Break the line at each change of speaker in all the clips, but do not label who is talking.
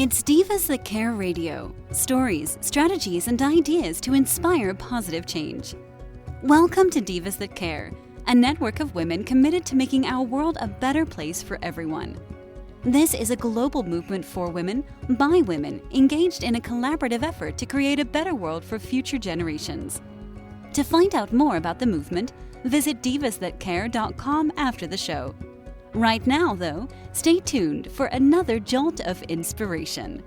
It's Divas That Care Radio. Stories, strategies, and ideas to inspire positive change. Welcome to Divas That Care, a network of women committed to making our world a better place for everyone. This is a global movement for women, by women, engaged in a collaborative effort to create a better world for future generations. To find out more about the movement, visit divasthatcare.com after the show. Right now, though, stay tuned for another jolt of inspiration.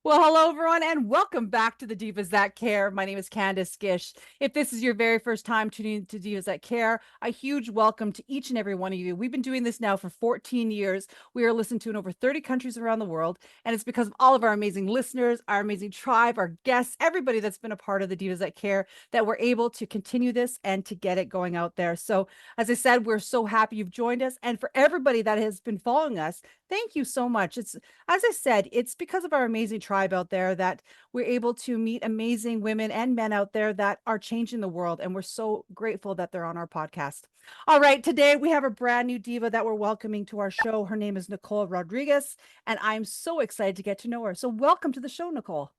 Well, hello, everyone, and welcome back to the Divas That Care. My name is Candace Gish. If this is your very first time tuning into Divas That Care, a huge welcome to each and every one of you. We've been doing this now for 14 years. We are listened to in over 30 countries around the world, and it's because of all of our amazing listeners, our amazing tribe, our guests, everybody that's been a part of the Divas That Care, that we're able to continue this and to get it going out there. So, as I said, we're so happy you've joined us, and for everybody that has been following us, thank you so much. As I said, it's because of our amazing tribe out there that we're able to meet amazing women and men out there that are changing the world. And we're so grateful that they're on our podcast. All right. Today we have a brand new diva that we're welcoming to our show. Her name is Nicole Rodriguez, and I'm so excited to get to know her. So welcome to the show, Nicole.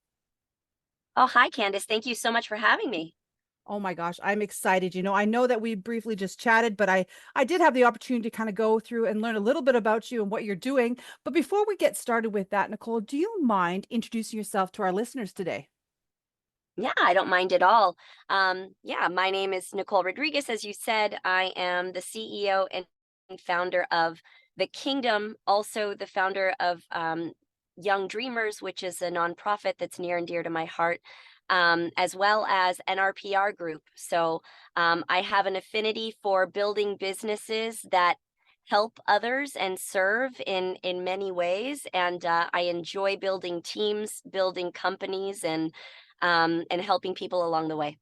Oh, hi, Candace. Thank you so much for having me.
Oh my gosh, I'm excited. I know that we briefly just chatted, but I did have the opportunity to kind of go through and learn a little bit about you and what you're doing. But before we get started with that, Nicole, do you mind introducing yourself to our listeners today?
Yeah, I don't mind at all. My name is Nicole Rodriguez. As you said, I am the CEO and founder of The Kingdom, also the founder of Young Dreamers, which is a nonprofit that's near and dear to my heart, as well as NRPR Group. So I have an affinity for building businesses that help others and serve in many ways. And I enjoy building teams, building companies, and helping people along the way.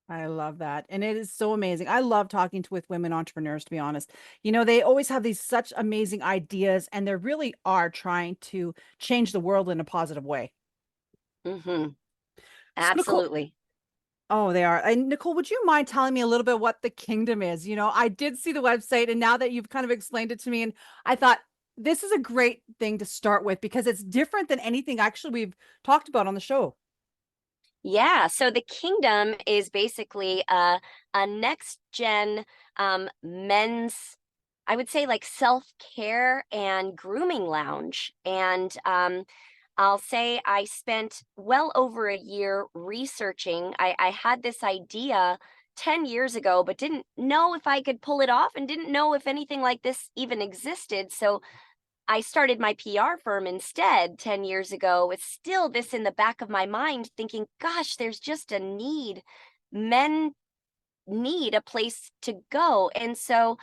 I love that. And it is so amazing. I love talking with women entrepreneurs, to be honest. They always have these such amazing ideas, and they really are trying to change the world in a positive way.
Mm-hmm.
So Nicole,
Absolutely.
oh, they are. And Nicole, would you mind telling me a little bit what the kingdom is? I did see the website, and now that you've kind of explained it to me, and I thought this is a great thing to start with because it's different than anything actually we've talked about on the show.
Yeah, so the Kingdom is basically a next gen men's, I would say, like self-care and grooming lounge. And I'll say I spent well over a year researching. I had this idea 10 years ago, but didn't know if I could pull it off and didn't know if anything like this even existed. So I started my PR firm instead 10 years ago with still this in the back of my mind, thinking, gosh, there's just a need. Men need a place to go. And so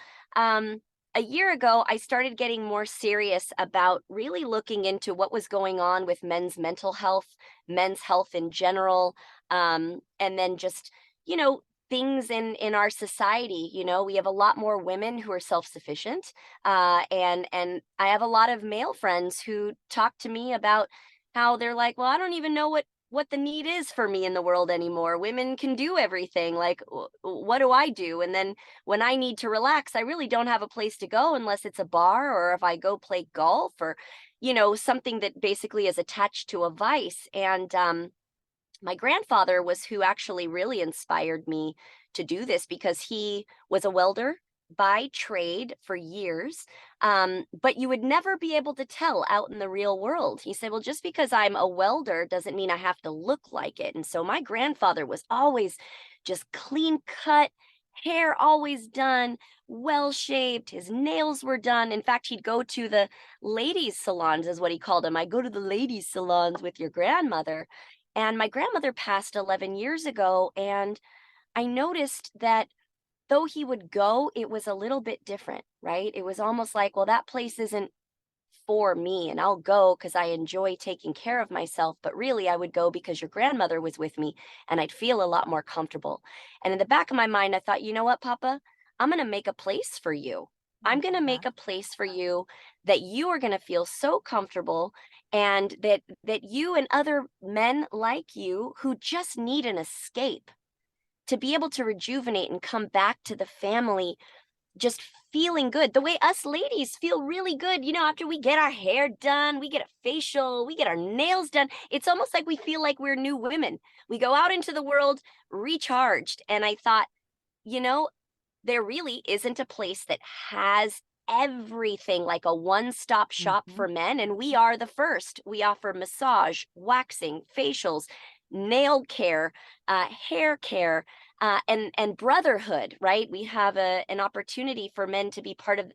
a year ago, I started getting more serious about really looking into what was going on with men's mental health, men's health in general, and then just, you know, things in our society. We have a lot more women who are self-sufficient, and I have a lot of male friends who talk to me about how they're like, well, I don't even know what the need is for me in the world anymore. Women can do everything. Like, what do I do? And then when I need to relax, I really don't have a place to go unless it's a bar or if I go play golf or, something that basically is attached to a vice. And my grandfather was who actually really inspired me to do this because he was a welder by trade for years. But you would never be able to tell out in the real world. He said, well, just because I'm a welder doesn't mean I have to look like it. And so my grandfather was always just clean cut, hair always done, well shaved. His nails were done. In fact, he'd go to the ladies' salons, is what he called them. I go to the ladies' salons with your grandmother. And my grandmother passed 11 years ago. And I noticed that though he would go, it was a little bit different, right? It was almost like, well, that place isn't for me, and I'll go because I enjoy taking care of myself. But really, I would go because your grandmother was with me and I'd feel a lot more comfortable. And in the back of my mind, I thought, you know what, Papa? I'm going to make a place for you. I'm going to make a place for you that you are going to feel so comfortable, and that you and other men like you who just need an escape to be able to rejuvenate and come back to the family just feeling good the way us ladies feel really good, after we get our hair done, we get a facial, we get our nails done. It's almost like we feel like we're new women. We go out into the world recharged. And I thought, you know, there really isn't a place that has everything, like a one-stop shop
Mhm.
for men, and we are the first. We offer massage, waxing, facials, nail care, hair care, and brotherhood, right? We have an opportunity for men to be part of,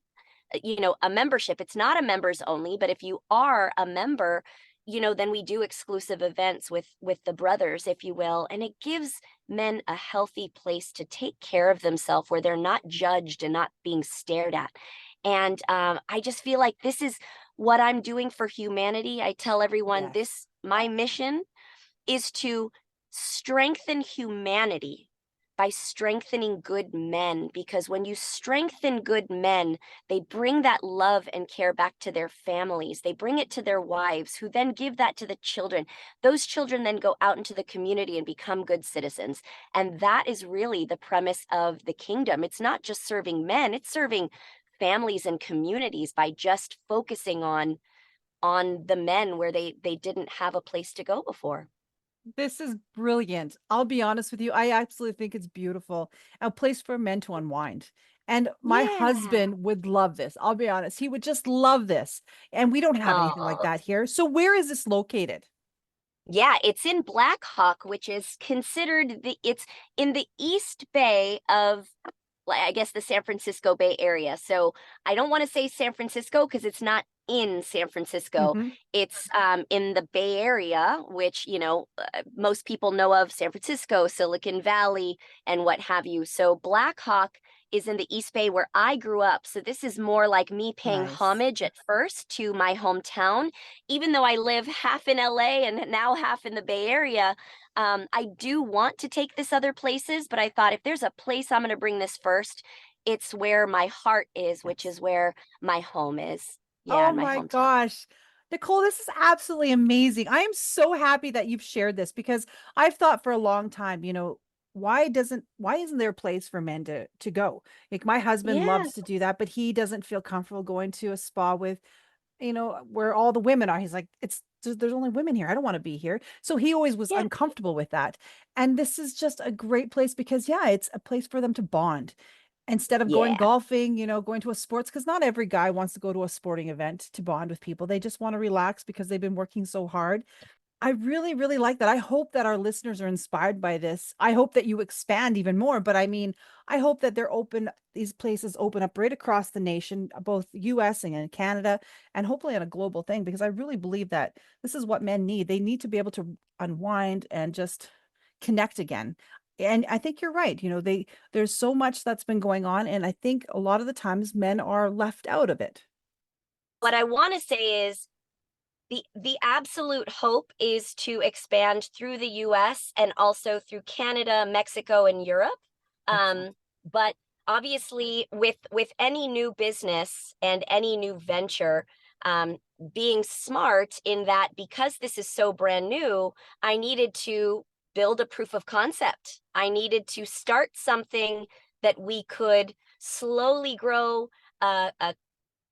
a membership. It's not a members only, but if you are a member, then we do exclusive events with the brothers, if you will, and it gives men a healthy place to take care of themselves where they're not judged and not being stared at. And I just feel like this is what I'm doing for humanity. I tell everyone
Yes.
this, my mission is to strengthen humanity by strengthening good men, because when you strengthen good men, they bring that love and care back to their families. They bring it to their wives, who then give that to the children. Those children then go out into the community and become good citizens. And that is really the premise of the kingdom. It's not just serving men, it's serving families and communities by just focusing on the men where they didn't have a place to go before.
This is brilliant. I'll be honest with you. I absolutely think it's beautiful. A place for men to unwind. And my
Yeah.
husband would love this. I'll be honest. He would just love this. And we don't have anything like
Oh,
that here. So where is this located?
yeah, it's in Black Hawk, which is considered it's in the East Bay of, like, I guess, the San Francisco Bay Area. So I don't want to say San Francisco because it's not in San Francisco.
Hmm.
It's in the Bay Area, which, most people know of San Francisco, Silicon Valley, and what have you. So Black Hawk is in the East Bay where I grew up. So this is more like me paying
Nice.
homage at first to my hometown. Even though I live half in LA and now half in the Bay Area, I do want to take this other places, but I thought if there's a place I'm going to bring this first, it's where my heart is, which
Yes.
is where my home is. Yeah,
Oh
in my
my
hometown.
gosh. Nicole, this is absolutely amazing. I am so happy that you've shared this because I've thought for a long time, why isn't there a place for men to go? Like my husband
Yeah,
loves to do that, but he doesn't feel comfortable going to a spa with, where all the women are. He's like, there's only women here. I don't want to be here. So he always was
yeah,
uncomfortable with that. And this is just a great place because yeah, it's a place for them to bond instead of going
yeah.
golfing, going to a sports, because not every guy wants to go to a sporting event to bond with people. They just want to relax because they've been working so hard. I really, really like that. I hope that our listeners are inspired by this. I hope that you expand even more. But I mean, I hope that these places open up right across the nation, both US and in Canada, and hopefully on a global thing, because I really believe that this is what men need. They need to be able to unwind and just connect again. And I think you're right. There's so much that's been going on, and I think a lot of the times men are left out of it.
What I want to say is the absolute hope is to expand through the US and also through Canada, Mexico, and Europe.
Excellent.
Um, but obviously with any new business and any new venture, being smart in that, because this is so brand new, I needed to build a proof of concept. I needed to start something that we could slowly grow a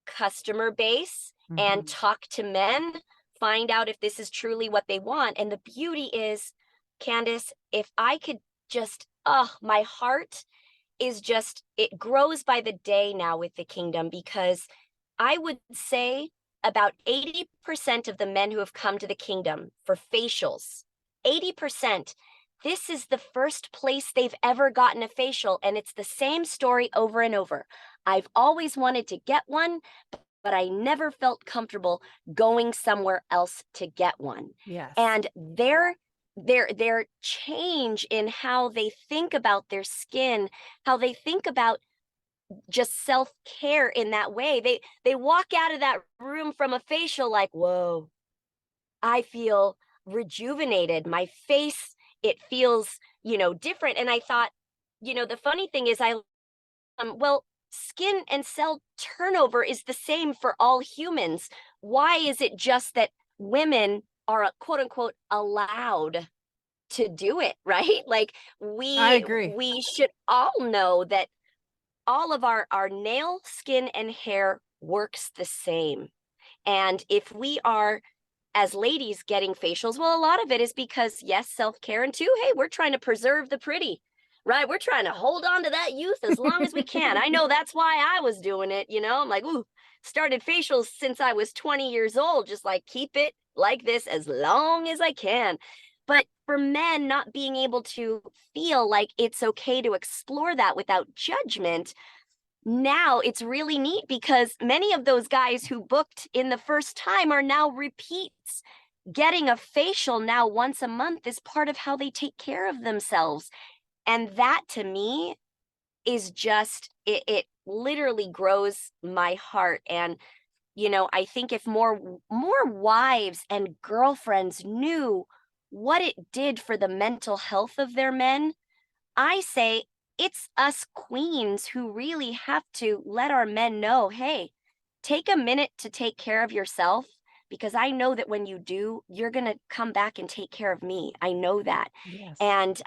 customer base and
Mhm.
talk to men, find out if this is truly what they want. And the beauty is, Candace, if I could just, oh, my heart is just, it grows by the day now with the kingdom, because I would say about 80% of the men who have come to the kingdom for facials, 80%, this is the first place they've ever gotten a facial. And it's the same story over and over. I've always wanted to get one, but I never felt comfortable going somewhere else to get one.
Yes.
And their change in how they think about their skin, how they think about just self-care in that way. They walk out of that room from a facial like, "Whoa, I feel rejuvenated. My face, it feels, different." And I thought, the funny thing is well, skin and cell turnover is the same for all humans. Why is it just that women are quote unquote allowed to do it, right? Like
I
we
agree.
we should all know that all of our nail, skin, and hair works the same. And if we are, as ladies, getting facials, well, a lot of it is because, yes, self-care, and two, hey, we're trying to preserve the pretty, right? We're trying to hold on to that youth as long as we can. I know that's why I was doing it, I'm like, ooh, started facials since I was 20 years old, just like keep it like this as long as I can. But for men not being able to feel like it's okay to explore that without judgment, now it's really neat because many of those guys who booked in the first time are now repeats. Getting a facial now once a month is part of how they take care of themselves. And that to me is just, it literally grows my heart. And, I think if more wives and girlfriends knew what it did for the mental health of their men, I say it's us queens who really have to let our men know, hey, take a minute to take care of yourself because I know that when you do, you're going to come back and take care of me. I know that.
Yes.
And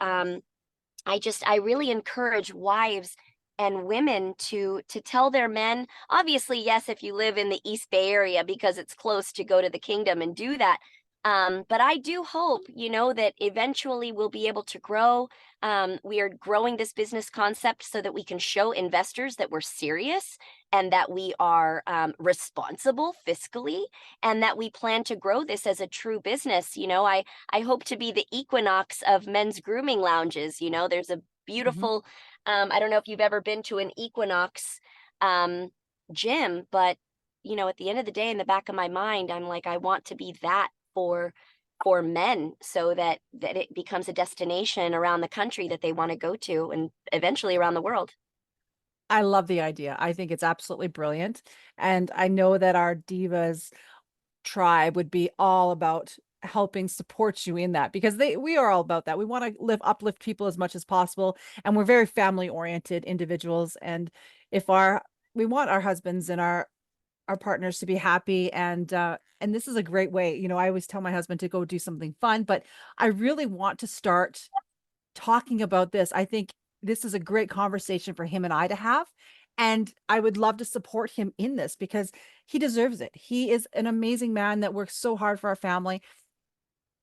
I really encourage wives and women to tell their men, obviously, yes, if you live in the East Bay area because it's close, to go to the kingdom and do that. But I do hope, that eventually we'll be able to grow. We are growing this business concept so that we can show investors that we're serious and that we are responsible fiscally and that we plan to grow this as a true business. I hope to be the Equinox of men's grooming lounges. There's a
Mhm.
beautiful, I don't know if you've ever been to an Equinox gym, but at the end of the day, in the back of my mind, I'm like, I want to be that for men so that it becomes a destination around the country that they want to go to and eventually around the world.
I love the idea. I think it's absolutely brilliant. And I know that our Divas tribe would be all about helping support you in that because we are all about that. We want to uplift people as much as possible. And we're very family oriented individuals. And if we want our husbands and our partners to be happy and this is a great way. I always tell my husband to go do something fun, but I really want to start talking about this. I think this is a great conversation for him and I to have. And I would love to support him in this because he deserves it. He is an amazing man that works so hard for our family.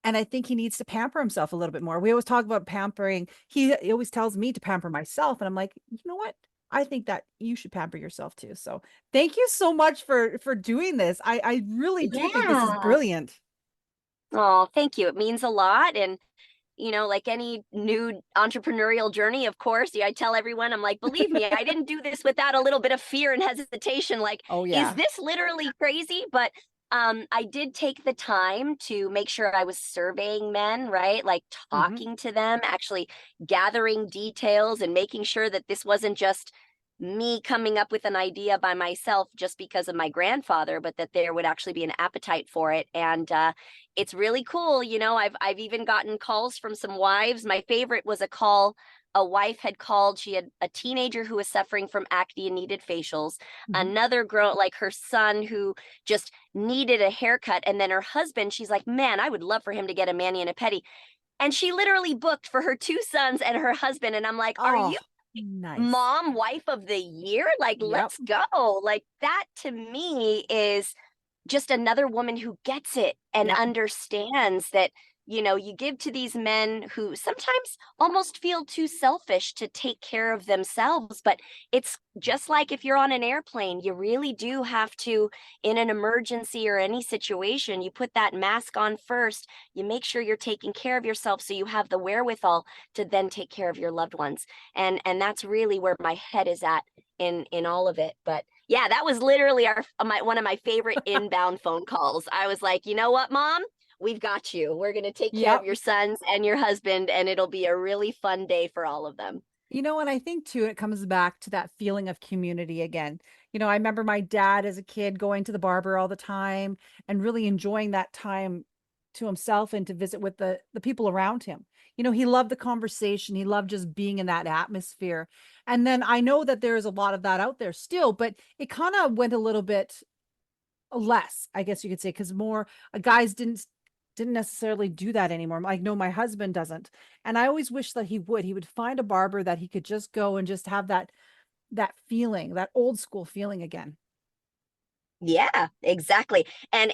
And I think he needs to pamper himself a little bit more. We always talk about pampering. He always tells me to pamper myself. And I'm like, you know what? I think that you should pamper yourself too. So thank you so much for doing this. I really do think this is
Yeah.
brilliant.
Oh, thank you. It means a lot. And like any new entrepreneurial journey, of course, yeah, I tell everyone, I'm like, believe me, I didn't do this without a little bit of fear and hesitation. Like,
Oh
is
yeah.
this literally crazy? But I did take the time to make sure I was surveying men, right? Like
Hmm.
talking to them, actually gathering details and making sure that this wasn't just me coming up with an idea by myself just because of my grandfather, but that there would actually be an appetite for it. And it's really cool. I've even gotten calls from some wives. My favorite was a call a wife had called. She had a teenager who was suffering from acne and needed facials.
Hmm.
Another girl, like her son, who just needed a haircut. And then her husband, she's like, man, I would love for him to get a mani and a pedi. And she literally booked for her two sons and her husband. And I'm like, are
Oh,
you
nice.
mom wife of the year? Like,
Yep.
let's go. Like, that to me is just another woman who gets it and
Yep.
understands that you give to these men who sometimes almost feel too selfish to take care of themselves, but it's just like if you're on an airplane, you really do have to, in an emergency or any situation, you put that mask on first, you make sure you're taking care of yourself so you have the wherewithal to then take care of your loved ones. And that's really where my head is at in all of it. But yeah, that was literally one of my favorite inbound phone calls. I was like, you know what, mom? We've got you. We're going to take care of
Yep.
your sons and your husband, and it'll be a really fun day for all of them.
And I think too, it comes back to that feeling of community again. I remember my dad as a kid going to the barber all the time and really enjoying that time to himself and to visit with the people around him. He loved the conversation. He loved just being in that atmosphere. And then I know that there is a lot of that out there still, but it kind of went a little bit less, I guess you could say, because more guys didn't necessarily do that anymore. Like, no, my husband doesn't. And I always wish that he would find a barber that he could just go and just have that that feeling, that old school feeling again.
Yeah, exactly. And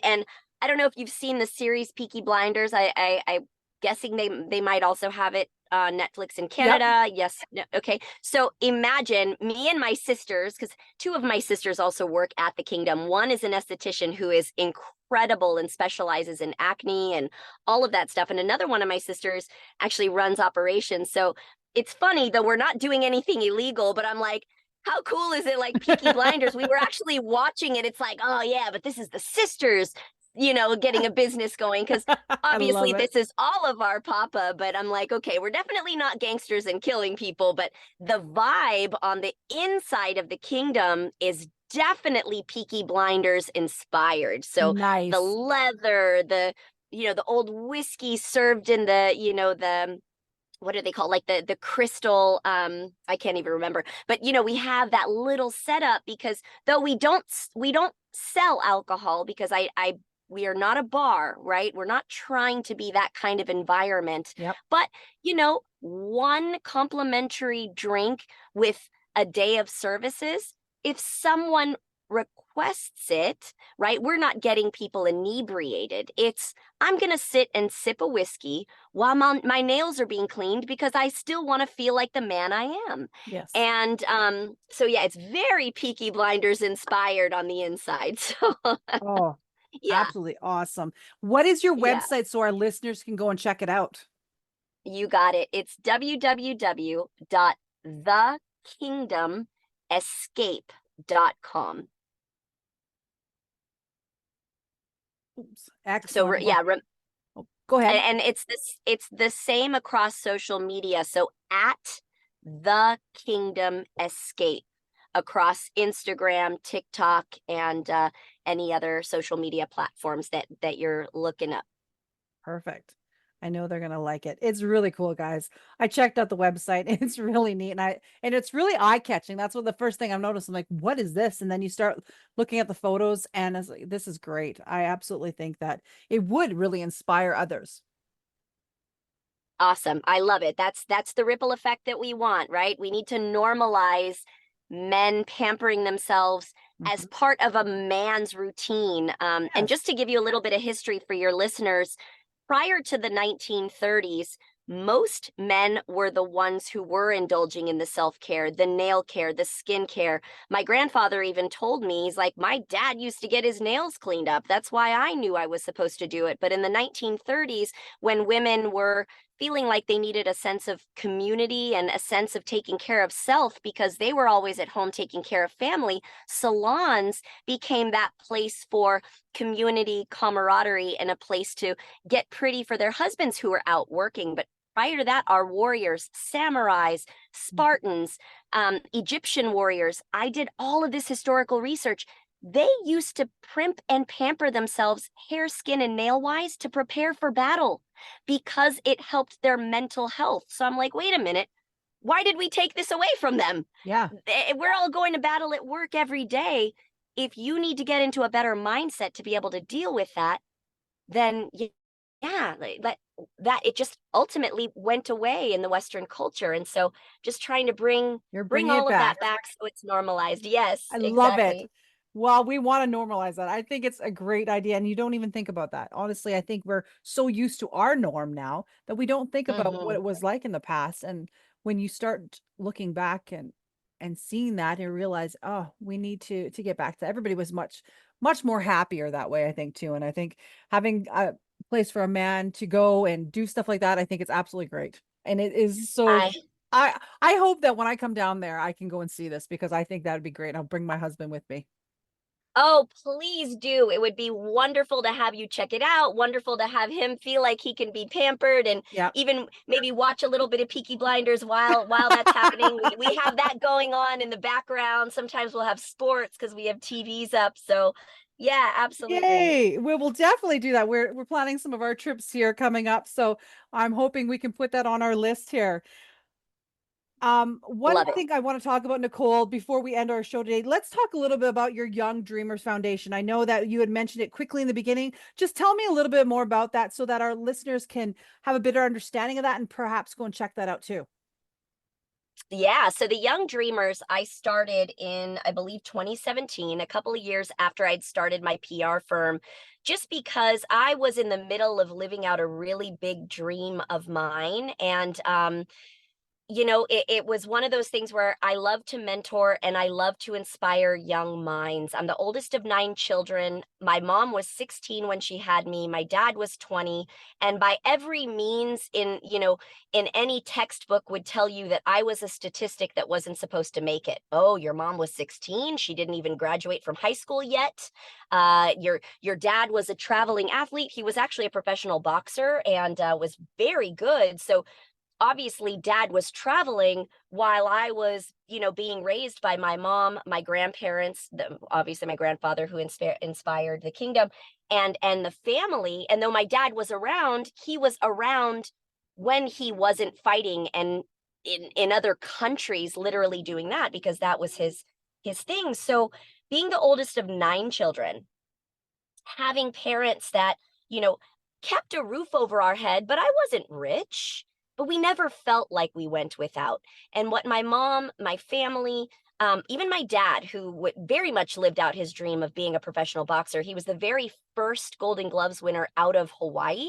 I don't know if you've seen the series Peaky Blinders. I'm guessing they might also have it Netflix in
Yep.
Canada. Yes. No, okay. So imagine me and my sisters, because two of my sisters also work at the Kingdom. One is an esthetician who is incredible and specializes in acne and all of that stuff. And another one of my sisters actually runs operations. So it's funny, though we're not doing anything illegal, but I'm like, how cool is it, like Peaky Blinders? We were actually watching it. It's like, oh yeah, but this is the sisters, getting a business going, because
I
obviously
love it.
this is all of our papa. But I'm like, okay, we're definitely not gangsters and killing people, but the vibe on the inside of the Kingdom is definitely Peaky Blinders inspired. So the
Nice.
leather, the old whiskey served in the what are they called, like the crystal, I can't even remember, but we have that little setup, because though we don't sell alcohol, because I we are not a bar, right? We're not trying to be that kind of environment.
Yep.
But one complimentary drink with a day of services, if someone requests it, right? We're not getting people inebriated. It's, I'm going to sit and sip a whiskey while my nails are being cleaned, because I still want to feel like the man I am.
Yes.
And so yeah, it's very Peaky Blinders inspired on the inside. So
Oh,
yeah,
absolutely awesome. What is your
yeah,
website so our listeners can go and check it out?
you got it. It's www.thekingdomescape.com.
Oops.
So
Excellent. Well,
yeah,
oh, go ahead.
and it's the same across social media. So at the Kingdom Escape across Instagram, TikTok, and any other social media platforms that you're looking up.
Perfect. I know they're gonna like it. It's really cool, guys. I checked out the website. It's really neat, and it's really eye-catching. That's what the first thing I've noticed. I'm like, what is this? And then you start looking at the photos, and it's like, this is great. I absolutely think that it would really inspire others.
Awesome. I love it. That's the ripple effect that we want, right? We need to normalize men pampering themselves as
Mhm.
part of a man's routine. And
Yes.
just to give you a little bit of history for your listeners, prior to the 1930s, most men were the ones who were indulging in the self care, the nail care, the skin care. My grandfather even told me, he's like, my dad used to get his nails cleaned up. That's why I knew I was supposed to do it. But in the 1930s, when women were feeling like they needed a sense of community and a sense of taking care of self, because they were always at home taking care of family, salons became that place for community camaraderie and a place to get pretty for their husbands who were out working. But prior to that, our warriors, samurais,
Mhm.
Spartans, Egyptian warriors, I did all of this historical research. They used to primp and pamper themselves hair, skin, and nail wise to prepare for battle, because it helped their mental health. So I'm like, wait a minute, why did we take this away from them?
Yeah.
We're all going to battle at work every day. If you need to get into a better mindset to be able to deal with that, then yeah, that it just ultimately went away in the Western culture. And so just trying to
You're
bring
bringing it
all of that
back.
back so it's normalized. Yes,
I love it.
exactly.
Well, we want to normalize that. I think it's a great idea. And you don't even think about that. Honestly, I think we're so used to our norm now that we don't think about what
Hmm.
it was like in the past. And when you start looking back and seeing that and realize, oh, we need to get back to everybody was much more happier that way, I think too. And I think having a place for a man to go and do stuff like that, I think it's absolutely great. And it is so
I
I hope that when I come down there, I can go and see this because I think that would be great. I'll bring my husband with me.
Oh, please do. It would be wonderful to have you check it out. Wonderful to have him feel like he can be pampered, and
Yeah.
even maybe watch a little bit of Peaky Blinders while that's happening. We have that going on in the background. Sometimes we'll have sports because we have TVs up. So, yeah, absolutely.
Yay. We will definitely do that. We're planning some of our trips here coming up. So I'm hoping we can put that on our list here. One
Love it.
thing I want to talk about, Nicole, before we end our show today, let's talk a little bit about your Young Dreamers Foundation. I know that you had mentioned it quickly in the beginning. Just tell me a little bit more about that so that our listeners can have a better understanding of that and perhaps go and check that out too.
Yeah, so the Young Dreamers, I started in, I believe, 2017, a couple of years after I'd started my PR firm, just because I was in the middle of living out a really big dream of mine. And it was one of those things where I love to mentor and I love to inspire young minds. I'm the oldest of 9 children. My mom was 16 when she had me. My dad was 20. And by every means in any textbook would tell you that I was a statistic that wasn't supposed to make it. Oh, your mom was 16. She didn't even graduate from high school yet. Your dad was a traveling athlete. He was actually a professional boxer and was very good. So obviously dad was traveling while I was, being raised by my mom, my grandparents, obviously my grandfather who inspired the kingdom and the family. And though my dad was around, he was around when he wasn't fighting and in other countries literally doing that because that was his thing. So being the oldest of 9 children, having parents that, you know, kept a roof over our head, but I wasn't rich, but we never felt like we went without. And what my mom, my family, even my dad, who very much lived out his dream of being a professional boxer, he was the very first Golden Gloves winner out of Hawaii,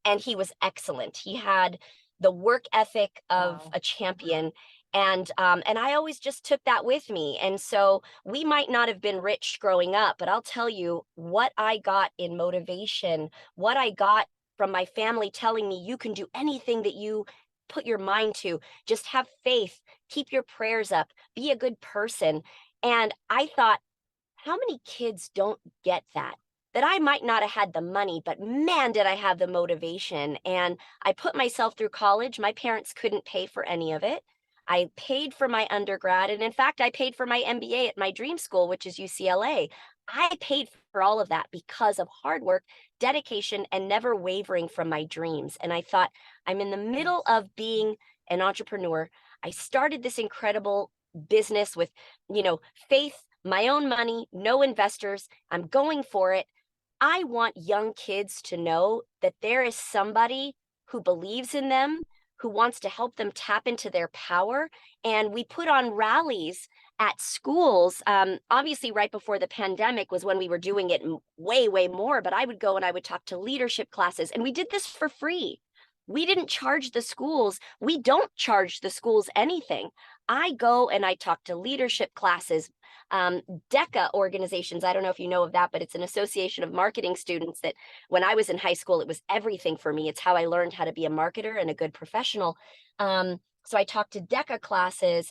and he was excellent. He had the work ethic of
Wow.
a champion. And I always just took that with me. And so we might not have been rich growing up, but I'll tell you what I got in motivation, what I got from my family telling me you can do anything that you put your mind to. Just have faith, keep your prayers up, be a good person. And I thought, how many kids don't get that? That I might not have had the money, but man, did I have the motivation. And I put myself through college. My parents couldn't pay for any of it. I paid for my undergrad. And in fact, I paid for my MBA at my dream school, which is UCLA. I paid for all of that because of hard work, dedication, and never wavering from my dreams. And I thought, I'm in the middle
Yes.
of being an entrepreneur. I started this incredible business with, faith, my own money, no investors. I'm going for it. I want young kids to know that there is somebody who believes in them, who wants to help them tap into their power. And we put on rallies at schools. Obviously, right before the pandemic was when we were doing it way, way more. But I would go and I would talk to leadership classes, and we did this for free. We didn't charge the schools. We don't charge the schools anything. I go and I talk to leadership classes, DECA organizations. I don't know if you know of that, but it's an association of marketing students that when I was in high school, it was everything for me. It's how I learned how to be a marketer and a good professional. So I talked to DECA classes,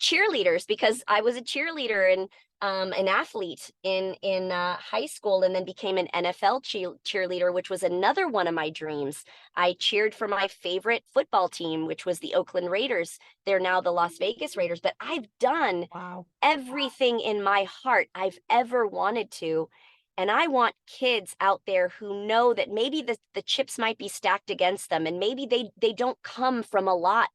cheerleaders, because I was a cheerleader and an athlete in high school, and then became an NFL cheerleader, which was another one of my dreams. I cheered for my favorite football team, which was the Oakland Raiders. They're now the Las Vegas Raiders, but I've done
Wow.
everything in my heart I've ever wanted to. And I want kids out there who know that maybe the chips might be stacked against them and maybe they don't come from a lot,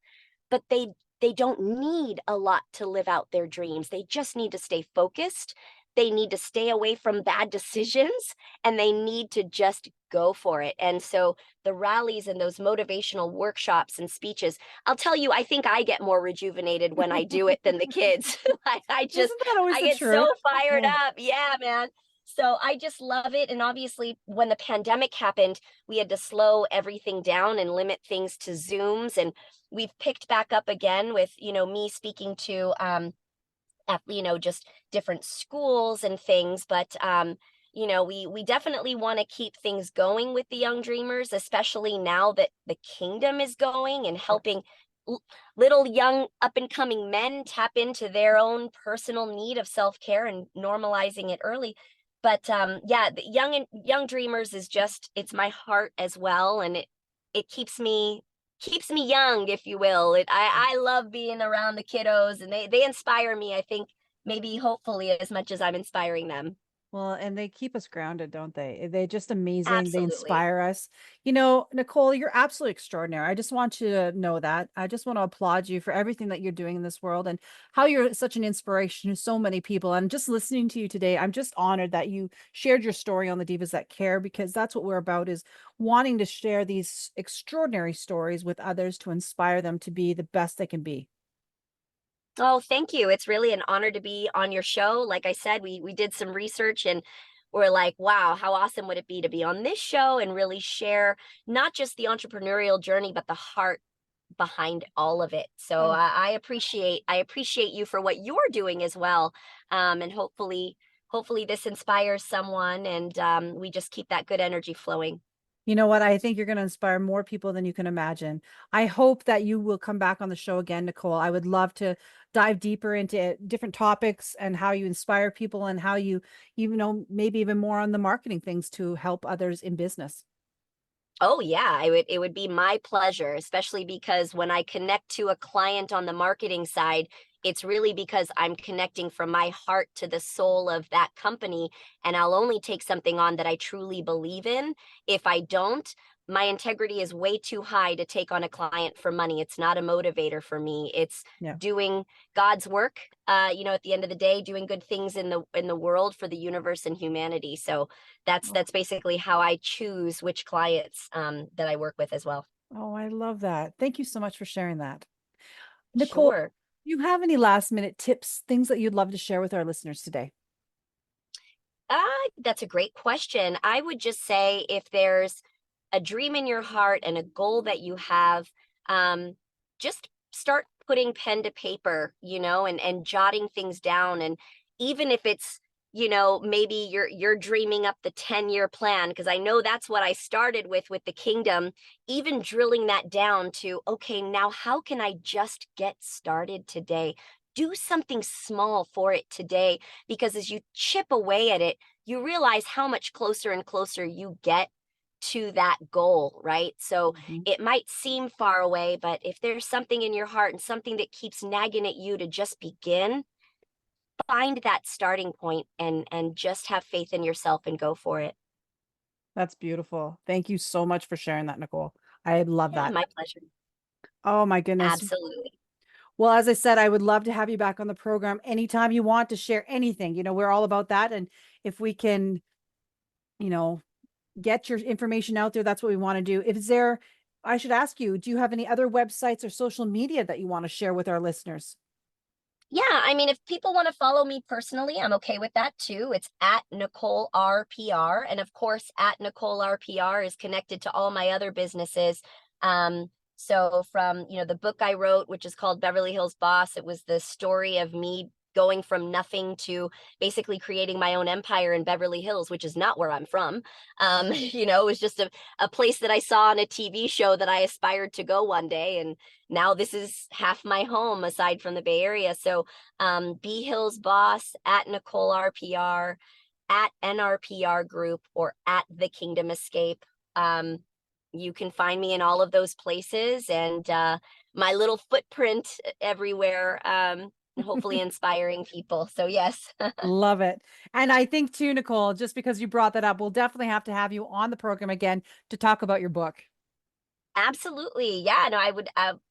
but they don't need a lot to live out their dreams. They just need to stay focused. They need to stay away from bad decisions and they need to just go for it. And so the rallies and those motivational workshops and speeches, I'll tell you, I think I get more rejuvenated when I do it than the kids.
Isn't that always
I
the
get so
truth?
fired
Yeah.
up. Yeah, man. So I just love it. And obviously, when the pandemic happened, we had to slow everything down and limit things to Zooms. And we've picked back up again with, me speaking to, just different schools and things. But, we definitely want to keep things going with the young dreamers, especially now that the kingdom is going and helping little young up and coming men tap into their own personal need of self-care and normalizing it early. But yeah, the young dreamers is just, it's my heart as well, and it keeps me young, if you will. I love being around the kiddos, and they inspire me, I think, maybe hopefully as much as I'm inspiring them.
Well, and they keep us grounded, don't they? They're just amazing. They
Absolutely.
inspire us. Nicole, you're absolutely extraordinary. I just want you to know that. I just want to applaud you for everything that you're doing in this world and how you're such an inspiration to so many people. And just listening to you today, I'm just honored that you shared your story on the Divas That Care, because that's what we're about, is wanting to share these extraordinary stories with others to inspire them to be the best they can be.
Oh, thank you. It's really an honor to be on your show. Like I said, we did some research and we're like, wow, how awesome would it be to be on this show and really share not just the entrepreneurial journey, but the heart behind all of it. So
Oh,
I appreciate you for what you're doing as well. And hopefully this inspires someone and we just keep that good energy flowing.
you know what? I think you're going to inspire more people than you can imagine. I hope that you will come back on the show again, Nicole. I would love to dive deeper into different topics and how you inspire people and how you know, maybe even more on the marketing things to help others in business.
Oh yeah, it would be my pleasure, especially because when I connect to a client on the marketing side, it's really because I'm connecting from my heart to the soul of that company, and I'll only take something on that I truly believe in. If I don't, my integrity is way too high to take on a client for money. It's not a motivator for me. It's
Yeah.
doing God's work, at the end of the day, doing good things in the world for the universe and humanity. So that's basically how I choose which clients that I work with as well.
Oh, I love that. Thank you so much for sharing that. Nicole,
Sure.
do you have any last minute tips, things that you'd love to share with our listeners today?
That's a great question. I would just say if there's a dream in your heart and a goal that you have, just start putting pen to paper, and jotting things down. And even if it's, maybe you're dreaming up the 10-year plan, because I know that's what I started with the kingdom, even drilling that down to, okay, now how can I just get started today? Do something small for it today, because as you chip away at it, you realize how much closer and closer you get to that goal, right? So
Mhm.
it might seem far away, but if there's something in your heart and something that keeps nagging at you to just begin, find that starting point and just have faith in yourself and go for it.
That's beautiful. Thank you so much for sharing that, Nicole. I love
Yeah,
that.
my pleasure.
Oh my goodness.
Absolutely.
Well, as I said, I would love to have you back on the program anytime you want to share anything. You know, we're all about that. And if we can, you know, get your information out there, that's what we want to do. If there, I should ask you, do you have any other websites or social media that you want to share with our listeners?
Yeah, I mean, if people want to follow me personally, I'm okay with that too. It's at Nicole RPR. And of course, at Nicole RPR is connected to all my other businesses. So from, the book I wrote, which is called Beverly Hills Boss, it was the story of me going from nothing to basically creating my own empire in Beverly Hills, which is not where I'm from. It was just a place that I saw on a TV show that I aspired to go one day. And now this is half my home aside from the Bay Area. So B Hills Boss, at Nicole RPR, at NRPR Group, or at The Kingdom Escape. You can find me in all of those places, and my little footprint everywhere, hopefully inspiring people. So yes.
Love it. And I think too, Nicole, just because you brought that up, we'll definitely have to have you on the program again to talk about your book.
Absolutely. Yeah, no,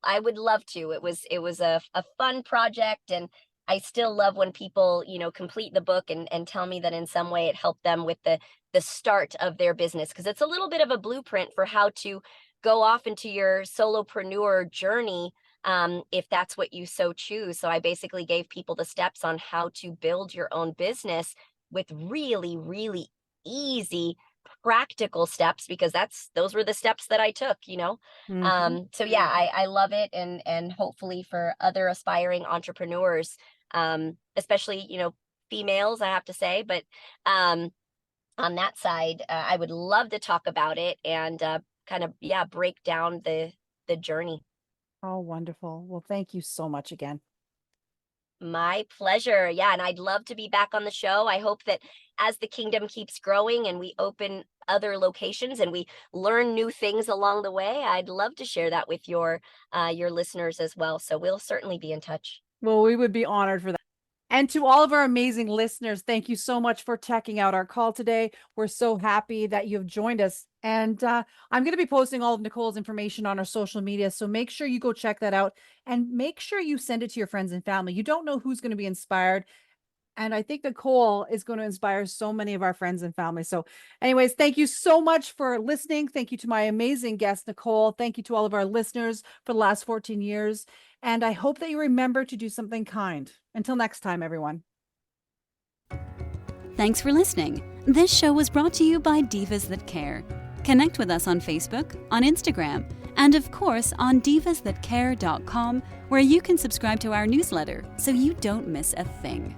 I would love to. It was a fun project, and I still love when people, complete the book and tell me that in some way it helped them with the start of their business, because it's a little bit of a blueprint for how to go off into your solopreneur journey, if that's what you so choose. So I basically gave people the steps on how to build your own business with really, really easy practical steps, because those were the steps that I took.
Mhm.
So yeah, I love it, and hopefully for other aspiring entrepreneurs, especially, females, I have to say, but um on that side, I would love to talk about it and kind of, yeah, break down the journey.
Oh, wonderful. Well, thank you so much again.
My pleasure. Yeah, and I'd love to be back on the show. I hope that as the kingdom keeps growing and we open other locations and we learn new things along the way, I'd love to share that with your listeners as well. So we'll certainly be in touch.
Well, we would be honored for that. And to all of our amazing listeners, thank you so much for checking out our call today. We're so happy that you've joined us. And I'm going to be posting all of Nicole's information on our social media. So make sure you go check that out and make sure you send it to your friends and family. You don't know who's going to be inspired And I think Nicole is going to inspire so many of our friends and family. So, anyways, thank you so much for listening. Thank you to my amazing guest, Nicole. Thank you to all of our listeners for the last 14 years. And I hope that you remember to do something kind. Until next time, everyone.
Thanks for listening. This show was brought to you by Divas That Care. Connect with us on Facebook, on Instagram, and of course on divasthatcare.com, where you can subscribe to our newsletter so you don't miss a thing.